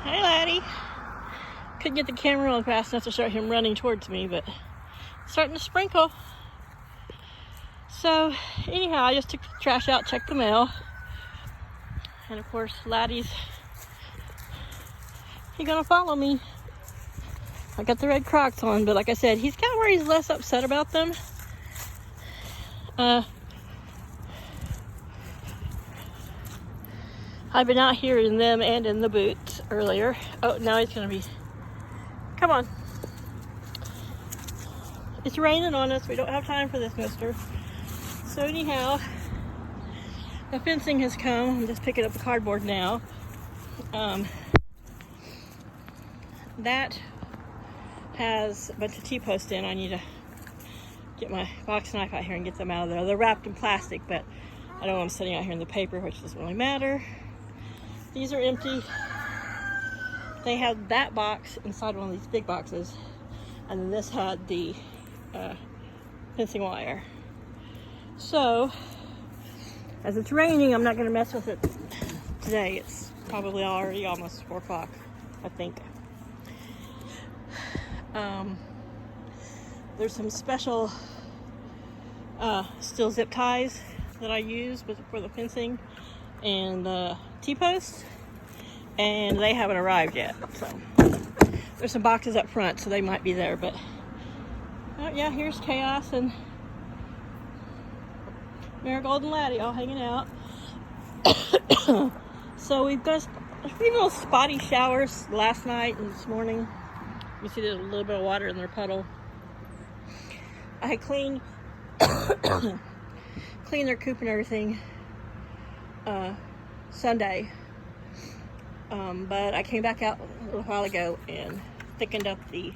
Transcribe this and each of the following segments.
Hey, Laddie. Couldn't get the camera on fast enough to start him running towards me, but it's starting to sprinkle. So, anyhow, I just took the trash out, checked the mail. And of course, Laddie's, he's gonna follow me. I got the red Crocs on, but like I said, he's kind of where he's less upset about them. I've been out here in them and in the boots earlier. Oh, now he's gonna be, come on. It's raining on us. We don't have time for this, mister. So anyhow, the fencing has come. I'm just picking up the cardboard now. That has a bunch of T-posts in. I need to get my box knife out here and get them out of there. They're wrapped in plastic, but I don't want them sitting out here in the paper, which doesn't really matter. These are empty. They had that box inside one of these big boxes, and then this had the fencing wire. So, as it's raining, I'm not going to mess with it today. It's probably already almost 4 o'clock, I think. There's some special steel zip ties that I use for the fencing and the T-posts, and they haven't arrived yet. So there's some boxes up front, so they might be there. But yeah, here's Chaos and Marigold and Laddie all hanging out. So we've got a few little spotty showers last night and this morning. You see there's a little bit of water in their puddle. I had cleaned their coop and everything Sunday, but I came back out a little while ago and thickened up the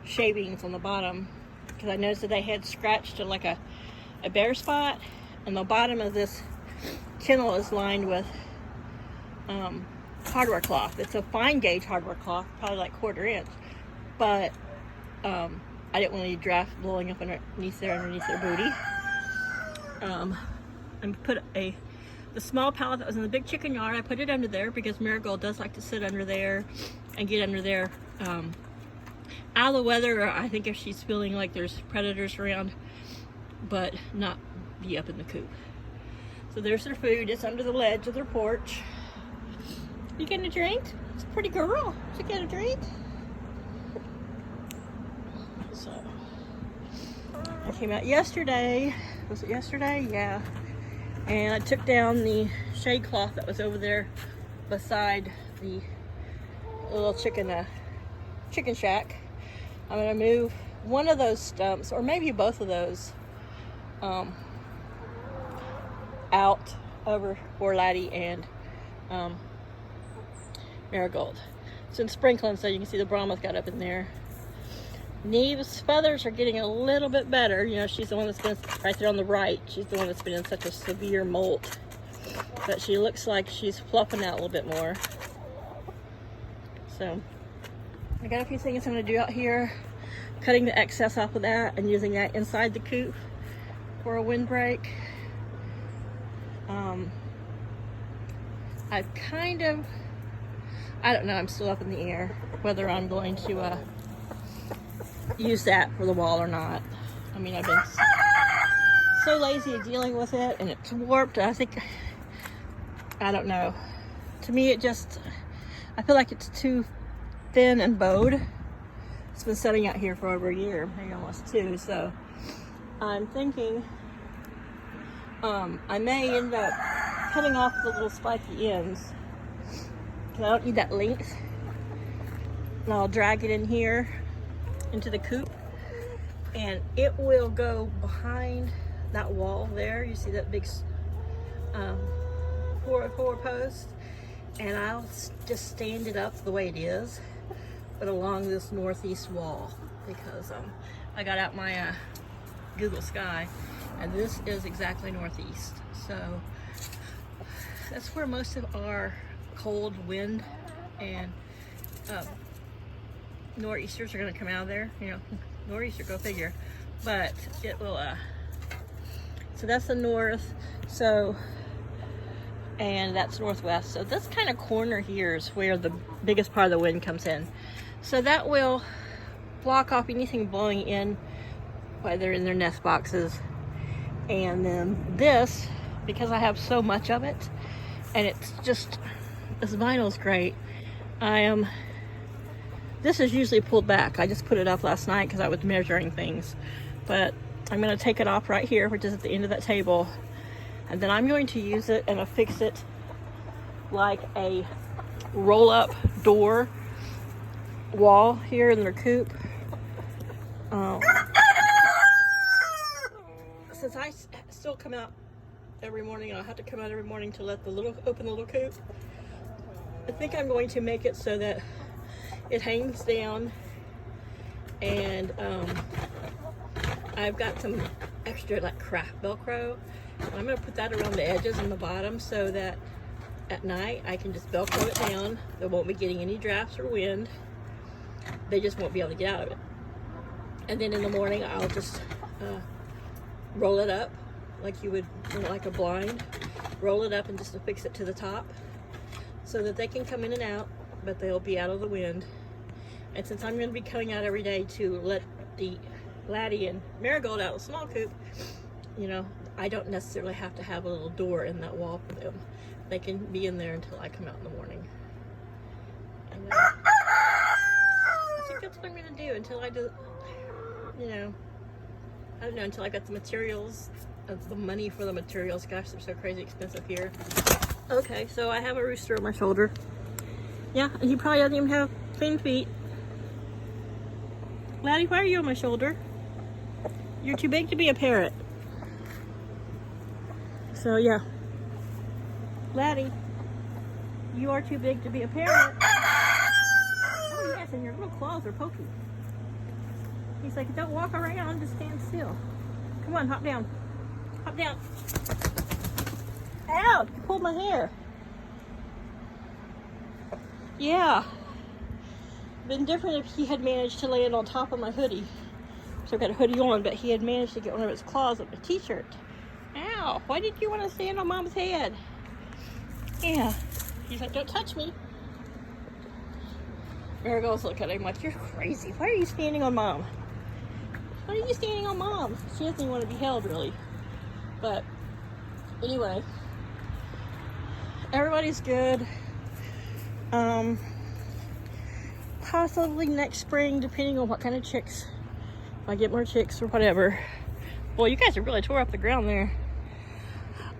shavings on the bottom because I noticed that they had scratched like a bare spot, and the bottom of this kennel is lined with hardware cloth. It's a fine gauge hardware cloth, probably like 1/4 inch, but I didn't want any draft blowing up underneath their booty. And put the small pallet that was in the big chicken yard, I put it under there because Marigold does like to sit under there and get under there out of the weather, or I think if she's feeling like there's predators around, but not be up in the coop. So there's their food. It's under the ledge of their porch. You getting a drink? It's a pretty girl. She get a drink? So I came out yesterday. Was it yesterday? Yeah. And I took down the shade cloth that was over there beside the little chicken shack. I'm gonna move one of those stumps, or maybe both of those, out over for Laddie and Marigold. It's been sprinkling, so you can see the Brahma's got up in there. Neve's feathers are getting a little bit better. You know, she's the one that's been right there on the right. She's the one that's been in such a severe molt. But she looks like she's fluffing out a little bit more. So, I got a few things I'm going to do out here. Cutting the excess off of that and using that inside the coop for a windbreak. I don't know, I'm still up in the air whether I'm going to use that for the wall or not. I mean, I've been so lazy at dealing with it, and it's warped. I don't know. To me, I feel like it's too thin and bowed. It's been sitting out here for over a year, maybe almost 2. So I'm thinking I may end up cutting off the little spiky ends because I don't need that length. And I'll drag it in here into the coop, and it will go behind that wall there. You see that big 4x4 post, and I'll just stand it up the way it is, but along this northeast wall, because I got out my Google Sky, and this is exactly northeast. So that's where most of our cold wind and nor'easters are going to come out of there. You know, nor'easter, go figure. But it will so that's the north. So and that's northwest. So this kind of corner here is where the biggest part of the wind comes in. So that will block off anything blowing in while they're in their nest boxes. And then this, because I have so much of it, and it's just, this vinyl's great. This is usually pulled back. I just put it up last night because I was measuring things. But I'm going to take it off right here, which is at the end of that table. And then I'm going to use it and affix it like a roll-up door wall here in their coop. Since I still come out every morning, and I have to come out every morning to let open the little coop, I think I'm going to make it so that it hangs down, and I've got some extra like craft Velcro. I'm going to put that around the edges and the bottom so that at night I can just Velcro it down. They won't be getting any drafts or wind. They just won't be able to get out of it. And then in the morning I'll just roll it up like you would, like a blind. Roll it up and just affix it to the top so that they can come in and out, but they'll be out of the wind. And since I'm going to be coming out every day to let the Laddie and Marigold out of the small coop, you know, I don't necessarily have to have a little door in that wall for them. They can be in there until I come out in the morning. And I think that's what I'm going to do until I do, you know, I don't know, until I got the materials, the money for the materials. Gosh, they're so crazy expensive here. Okay, so I have a rooster on my shoulder. Yeah, and he probably doesn't even have clean feet. Laddie, why are you on my shoulder? You're too big to be a parrot. So yeah, Laddie, you are too big to be a parrot. Oh yes, and your little claws are pokey. He's like, don't walk around, just stand still. Come on, hop down. Hop down. Ow, you pulled my hair. Yeah. Been different if he had managed to land on top of my hoodie. So I've got a hoodie on, but he had managed to get one of his claws up my t-shirt. Ow, why did you want to stand on Mom's head? Yeah. He's like, don't touch me. Marigold's looking at him like, you're crazy. Why are you standing on Mom? Why are you standing on Mom? She doesn't even want to be held, really. But anyway, everybody's good. Possibly next spring, depending on what kind of chicks. If I get more chicks or whatever. Boy, you guys have really tore up the ground there.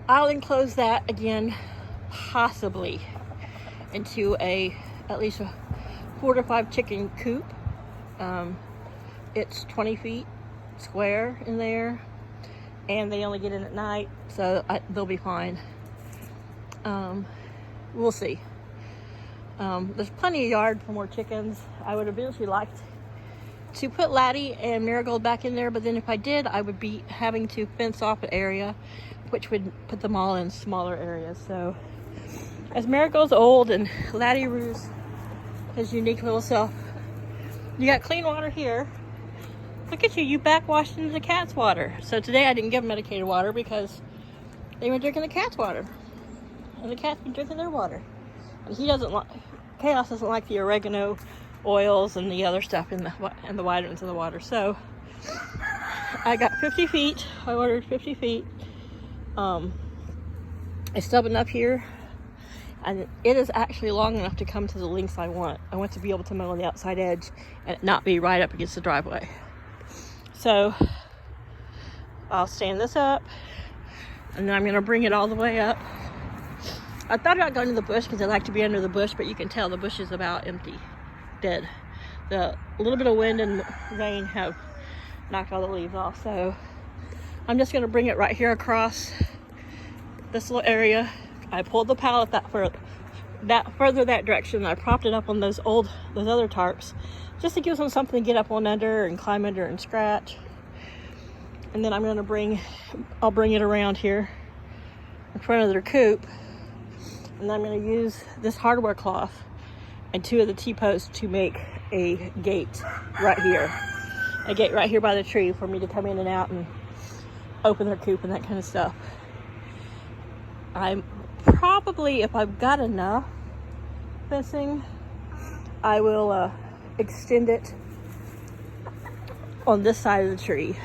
I'll enclose that again, possibly into at least a 4 to 5 chicken coop. It's 20 feet square in there, and they only get in at night, so they'll be fine. We'll see. There's plenty of yard for more chickens. I would eventually like to put Laddie and Marigold back in there, but then if I did, I would be having to fence off an area, which would put them all in smaller areas. So as Marigold's old and Laddie Roo's his unique little self, you got clean water here. Look at you, you backwashed into the cat's water. So today I didn't give them medicated water because they were drinking the cat's water. And the cat's been drinking their water. And he doesn't like, Chaos doesn't like the oregano oils and the other stuff in the vitamins in the water. So I got 50 feet. I ordered 50 feet. It's stubbing up here. And it is actually long enough to come to the lengths I want. I want to be able to mow on the outside edge and not be right up against the driveway. So I'll stand this up, and then I'm going to bring it all the way up. I thought about going to the bush because I like to be under the bush, but you can tell the bush is about empty, dead. The little bit of wind and rain have knocked all the leaves off. So I'm just going to bring it right here across this little area. I pulled the pallet further that direction. And I propped it up on those other tarps, just to give them something to get up on under and climb under and scratch. And then I'll bring it around here in front of their coop. And I'm going to use this hardware cloth and 2 of the T-posts to make a gate right here. A gate right here by the tree for me to come in and out and open their coop and that kind of stuff. I'm probably, if I've got enough fencing, I will extend it on this side of the tree.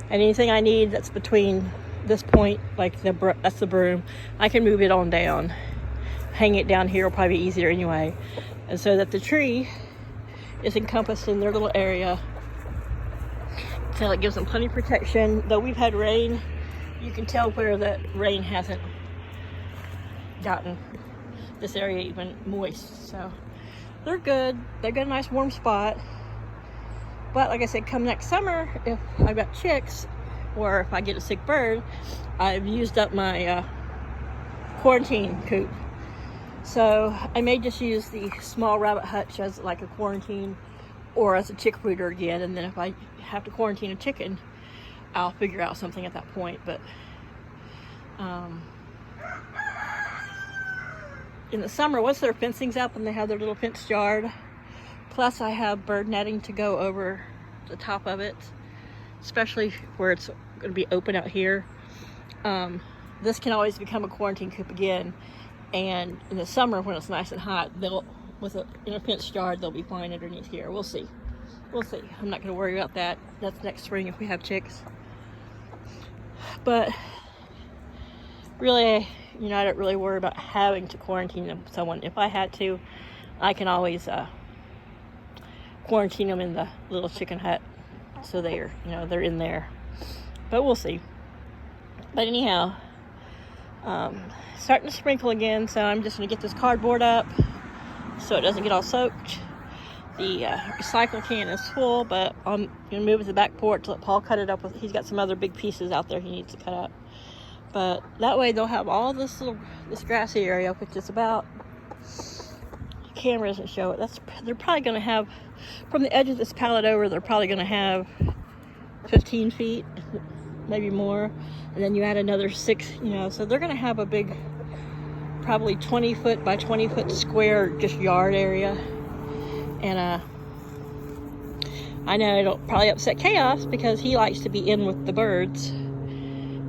And anything I need that's between this point, like that's the broom, I can move it on down. Hang it down here will probably be easier anyway. And so that the tree is encompassed in their little area. So it gives them plenty of protection. Though we've had rain, you can tell where the rain hasn't gotten this area even moist. So they're good. They've got a nice warm spot. But like I said, come next summer, if I've got chicks or if I get a sick bird, I've used up my quarantine coop. So I may just use the small rabbit hutch as like a quarantine or as a chick brooder again. And then if I have to quarantine a chicken, I'll figure out something at that point. But in the summer, once their fencing's up and they have their little fenced yard, plus I have bird netting to go over the top of it, especially where it's going to be open out here. This can always become a quarantine coop again. And in the summer, when it's nice and hot, in a fenced yard, they'll be fine underneath here. We'll see. We'll see. I'm not going to worry about that. That's next spring if we have chicks. But really, I don't really worry about having to quarantine someone. If I had to, I can always quarantine them in the little chicken hut, so they're in there. But we'll see. But anyhow, starting to sprinkle again, so I'm just going to get this cardboard up so it doesn't get all soaked. The recycle can is full, but I'm going to move it to the back porch, let Paul cut it up. He's got some other big pieces out there he needs to cut up. But that way they'll have all this grassy area, which is about, the camera doesn't show it. They're probably going to have, from the edge of this pallet over, they're probably going to have 15 feet, maybe more. And then you add another 6, so they're going to have a big, probably 20 foot by 20 foot square just yard area. And I know it'll probably upset Chaos because he likes to be in with the birds.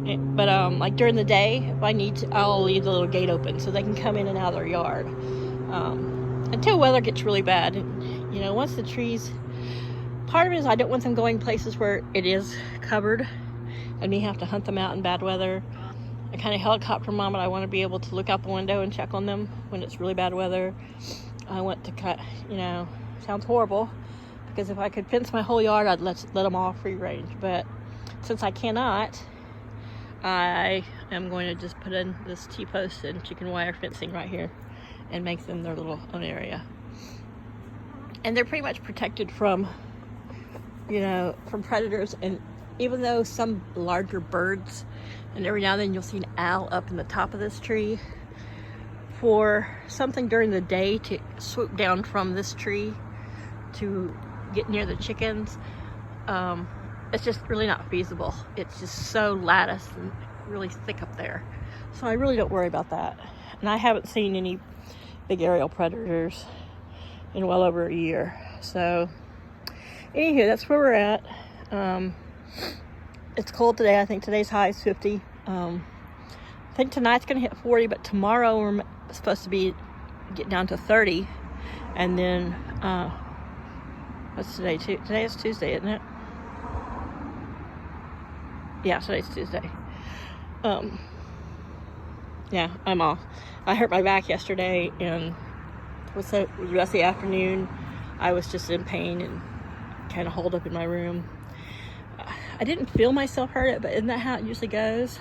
But like during the day, if I need to, I'll leave the little gate open so they can come in and out of their yard until weather gets really bad. And once the trees, part of it is I don't want them going places where it is covered and me have to hunt them out in bad weather. I kind of helicopter mom, and I want to be able to look out the window and check on them when it's really bad weather. I want to cut, sounds horrible, because if I could fence my whole yard, I'd let them all free range. But since I cannot, I am going to just put in this T-post and chicken wire fencing right here and make them their little own area. And they're pretty much protected from, from predators. And even though some larger birds, and every now and then you'll see an owl up in the top of this tree, for something during the day to swoop down from this tree to get near the chickens, it's just really not feasible. It's just so latticed and really thick up there. So I really don't worry about that. And I haven't seen any big aerial predators in well over a year. So anywho, that's where we're at. It's cold today. I think today's high is 50. I think tonight's gonna hit 40, but tomorrow we're supposed to get down to 30. And then what's today? Today is Tuesday, isn't it? Yeah, today's Tuesday. Yeah, I'm off. I hurt my back yesterday, and the rest of the afternoon I was just in pain and kind of holed up in my room. I didn't feel myself hurt it, but isn't that how it usually goes?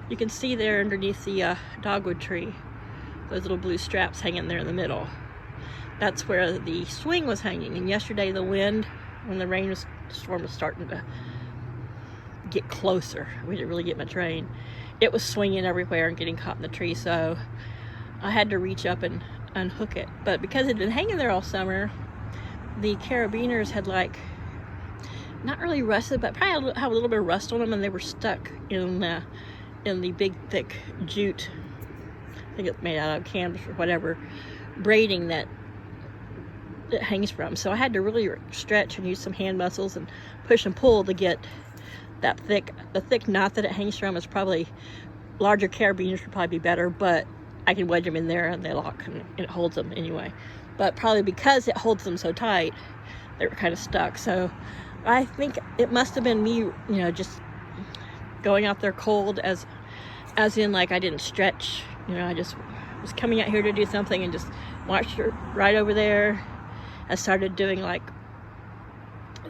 You can see there underneath the dogwood tree, those little blue straps hanging there in the middle. That's where the swing was hanging. And yesterday the wind, when the storm was starting to get closer, we didn't really get much rain, it was swinging everywhere and getting caught in the tree. So I had to reach up and unhook it. But because it had been hanging there all summer, the carabiners had not really rusted, but probably have a little bit of rust on them, and they were stuck in the big thick jute, I think it's made out of canvas or whatever, braiding that it hangs from. So I had to really stretch and use some hand muscles and push and pull to get that the thick knot that it hangs from is probably larger carabiners would probably be better, but I can wedge them in there and they lock and it holds them anyway. But probably because it holds them so tight, they were kind of stuck. So I think it must have been me, you know, just going out there cold, as in like I didn't stretch. You know, I just was coming out here to do something and just watched her right over there. I started doing like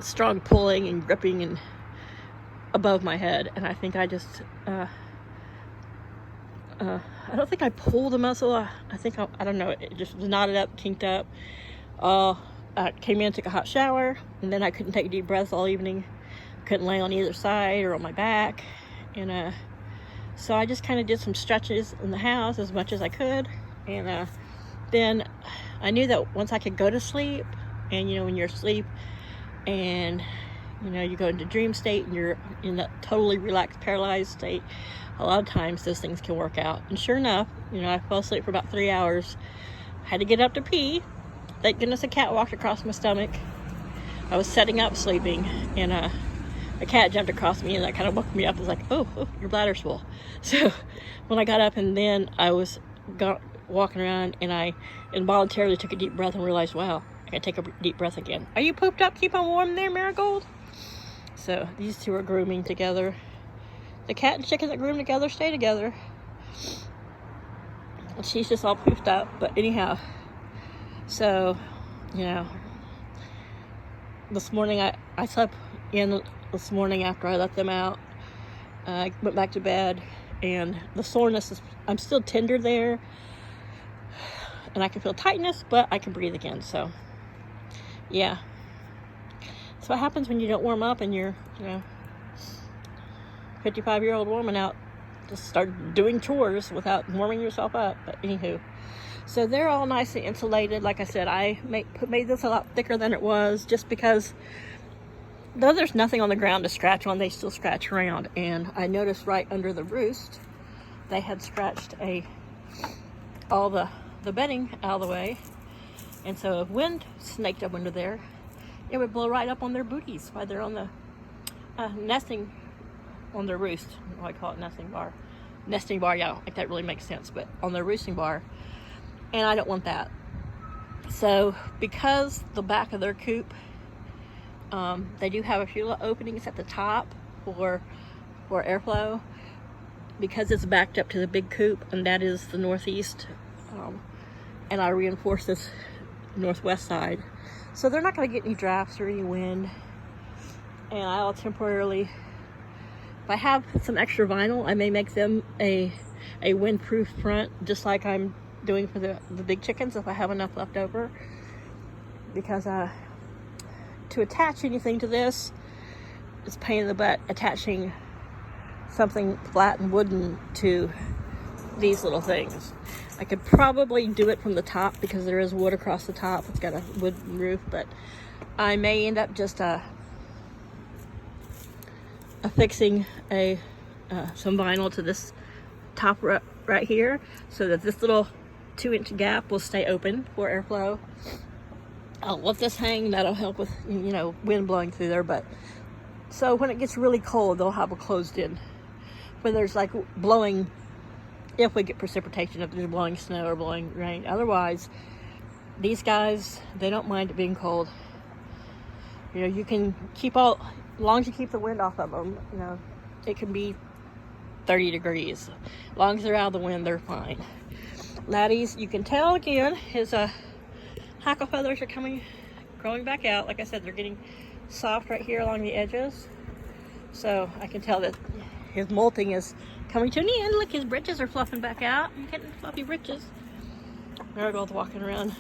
strong pulling and gripping and above my head, and I think I just I don't think I pulled a muscle. I think I don't know, it just was knotted up, kinked up. I came in, took a hot shower, and then I couldn't take deep breaths all evening. Couldn't lay on either side or on my back, and so I just kind of did some stretches in the house as much as I could, and then I knew that once I could go to sleep, and you know, when you're asleep and you know, you go into dream state and you're in that totally relaxed, paralyzed state, a lot of times those things can work out. And sure enough, you know, I fell asleep for about 3 hours. Had to get up to pee. Thank goodness a cat walked across my stomach. I was setting up sleeping, and a cat jumped across me, and that kind of woke me up. I was like, oh, your bladder's full. So when I got up, and then I was walking around, and I involuntarily took a deep breath and realized, wow, I can take a deep breath again. Are you pooped up? Keep on warm there, Marigold? So these two are grooming together. The cat and chicken that groom together stay together. And she's just all poofed up. But anyhow, so, you know, this morning I slept in this morning after I let them out. I went back to bed, and the soreness is, I'm still tender there, and I can feel tightness, but I can breathe again. So yeah, that's what happens when you don't warm up and you're, you know, 55-year-old woman out just start doing chores without warming yourself up. But anywho, so they're all nicely insulated. Like I said, I made this a lot thicker than it was, just because though there's nothing on the ground to scratch on, they still scratch around. And I noticed right under the roost, they had scratched all the bedding out of the way. And so if wind snaked up under there, it would blow right up on their booties while they're on the nesting on their roost. I call it nesting bar. Nesting bar, yeah, I don't think that really makes sense, but on their roosting bar. And I don't want that. So because the back of their coop, they do have a few little openings at the top for airflow, because it's backed up to the big coop, and that is the northeast. And I reinforced this northwest side, so they're not going to get any drafts or any wind. And I'll temporarily, if I have some extra vinyl, I may make them a windproof front, just like I'm doing for the big chickens if I have enough left over, because to attach anything to this is a pain in the butt, attaching something flat and wooden to these little things. I could probably do it from the top because there is wood across the top. It's got a wooden roof, but I may end up just affixing some vinyl to this top right here, so that this little 2-inch gap will stay open for airflow. I'll let this hang. That'll help with, you know, wind blowing through there. But so when it gets really cold, they'll have a closed in. When there's like blowing, if we get precipitation, if there's blowing snow or blowing rain. Otherwise, these guys, they don't mind it being cold. You know, you can keep as long as you keep the wind off of them, you know, it can be 30 degrees. As long as they're out of the wind, they're fine. Laddie's, you can tell again, his hackle feathers are growing back out. Like I said, they're getting soft right here along the edges. So I can tell that his molting is coming to an end. Look, his britches are fluffing back out. You're getting fluffy britches. Marigold's walking around,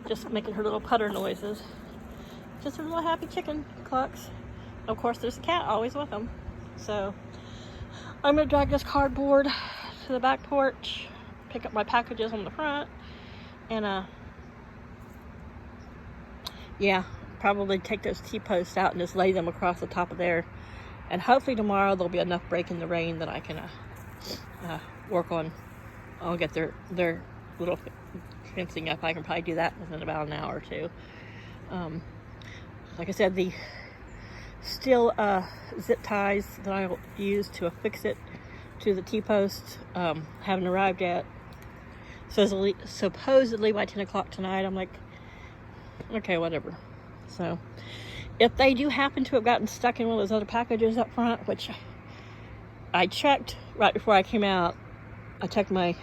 just making her little putter noises. Just a little happy chicken clucks. Of course, there's a cat always with them. So I'm gonna drag this cardboard to the back porch, pick up my packages on the front, and yeah, probably take those T-posts out and just lay them across the top of there. And hopefully tomorrow there'll be enough break in the rain that I can work on. I'll get their little fencing up. I can probably do that within about an hour or two. Like I said, the steel zip ties that I'll use to affix it to the T-post haven't arrived yet. Supposedly by 10 o'clock tonight. I'm like, okay, whatever. So if they do happen to have gotten stuck in one of those other packages up front, which I checked right before I came out, I checked my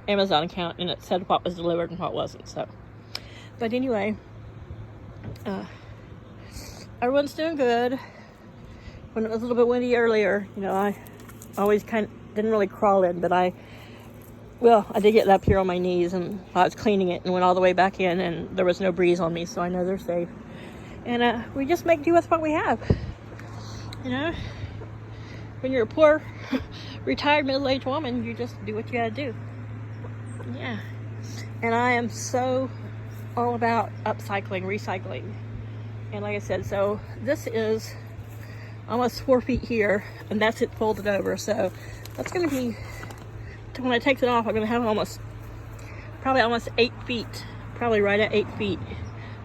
Amazon account and it said what was delivered and what wasn't. So, but anyway, everyone's doing good. When it was a little bit windy earlier, you know, I always kind of didn't really crawl in, but I did get up here on my knees and I was cleaning it and went all the way back in, and there was no breeze on me, so I know they're safe. And we just make do with what we have. You know, when you're a poor, retired, middle-aged woman, you just do what you gotta do. Yeah. And I am so all about upcycling, recycling. And like I said, so this is almost 4 feet here, and that's it folded over. So that's gonna be, when I take it off, I'm gonna have probably almost 8 feet, probably right at 8 feet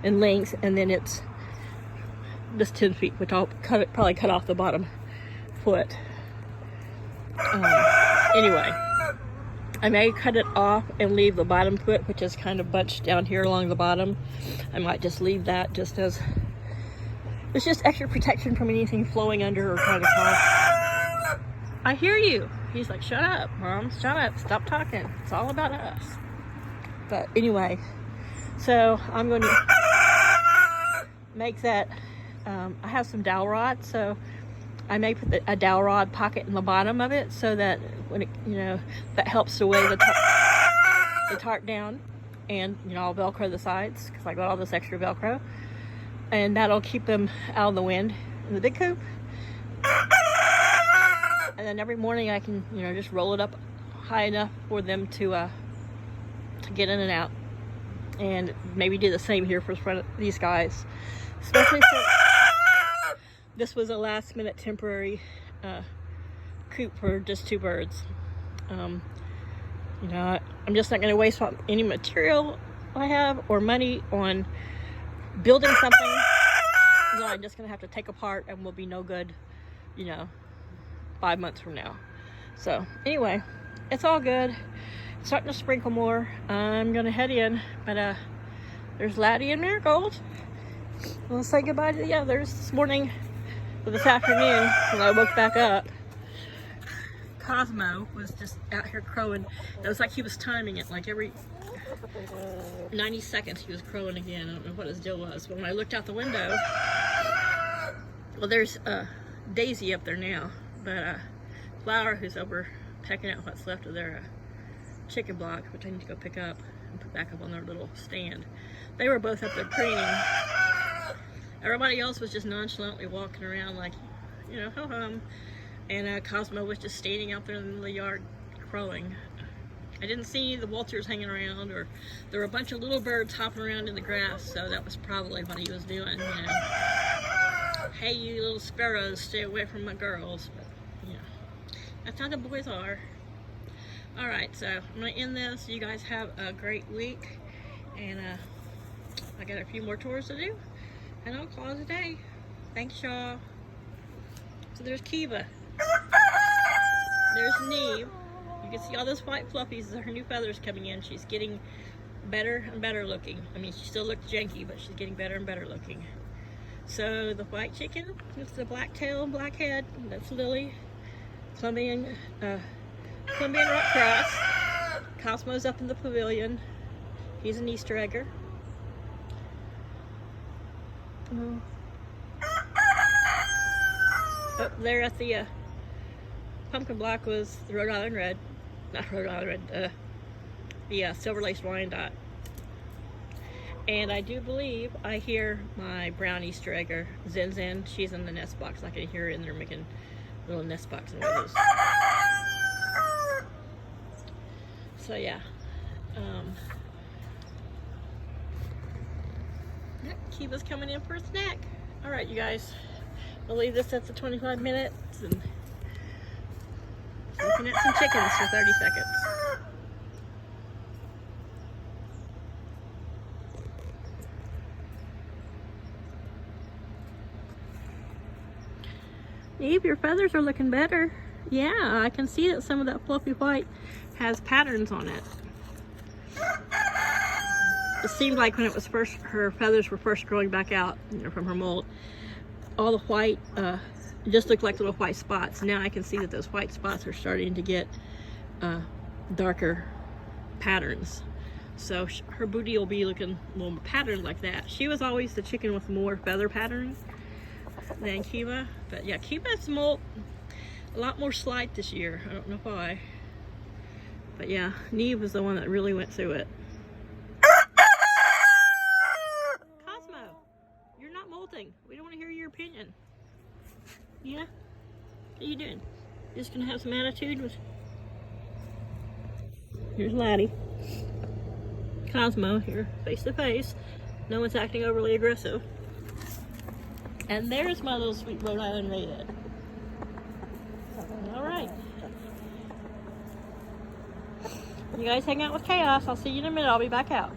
in length, and then it's just 10 feet, which I'll probably cut off the bottom foot. Anyway, I may cut it off and leave the bottom foot, which is kind of bunched down here along the bottom. I might just leave that just as, it's just extra protection from anything flowing under or trying to crawl. I hear you. He's like, shut up, Mom, shut up, stop talking. It's all about us. But anyway, so I'm going to make that, I have some dowel rod, so I may put a dowel rod pocket in the bottom of it so that when it, you know, that helps to weigh the tarp down, and, you know, I'll Velcro the sides because I got all this extra Velcro, and that'll keep them out of the wind in the big coop. And then every morning I can, you know, just roll it up high enough for them to get in and out. And maybe do the same here for these guys. Especially since this was a last minute temporary coop for just 2 birds. You know, I'm just not going to waste any material I have or money on building something that I'm just going to have to take apart and will be no good, you know, 5 months from now. So anyway, it's all good. It's starting to sprinkle more. I'm gonna head in, but there's Laddie and Marigold. We'll say goodbye to the others this morning, or this afternoon when I woke back up. Cosmo was just out here crowing. It was like he was timing it, like every 90 seconds he was crowing again. I don't know what his deal was. But when I looked out the window, well, there's Daisy up there now. But Flower, who's over pecking out what's left of their chicken block, which I need to go pick up and put back up on their little stand. They were both up there preening. Everybody else was just nonchalantly walking around like, you know, ho-hum. And Cosmo was just standing out there in the yard crowing. I didn't see the vultures hanging around, or there were a bunch of little birds hopping around in the grass, so that was probably what he was doing, you know. Hey, you little sparrows, stay away from my girls. But, you know, that's how the boys are. Alright, so I'm going to end this. You guys have a great week. And I got a few more tours to do. And I'll call it a day. Thanks, y'all. So there's Kiva. There's Neve. You can see all those white fluffies. Her new feathers coming in. She's getting better and better looking. I mean, she still looks janky, but she's getting better and better looking. So the white chicken, it's the black tail and black head. That's Lily. Colombian rock cross. Cosmo's up in the pavilion. He's an Easter egger. Up there at the pumpkin block was the Rhode Island Red. Not Rhode Island Red. The silver laced Wyandotte. And I do believe I hear my brown Easter egger, Zen Zen. She's in the nest box. I can hear her in there making little nest box noises. So yeah. Yep, Kiva's coming in for a snack. Alright, you guys. I'll leave this at the 25 minutes and looking at some chickens for 30 seconds. Eve, your feathers are looking better. Yeah, I can see that some of that fluffy white has patterns on it. It seemed like when it was first, her feathers were first growing back out, you know, from her molt, all the white just looked like little white spots. Now I can see that those white spots are starting to get darker patterns. So her booty will be looking a little patterned like that. She was always the chicken with more feather pattern than Kiva. But yeah, Kiva's molt a lot more slight this year. I don't know why. But yeah, Neve was the one that really went through it. Cosmo, you're not molting. We don't want to hear your opinion. Yeah? What are you doing? You're just gonna have some attitude with... Here's Laddie. Cosmo here, face to face. No one's acting overly aggressive. And there's my little sweet Rhode Island redhead. All right. You guys hang out with Chaos. I'll see you in a minute. I'll be back out.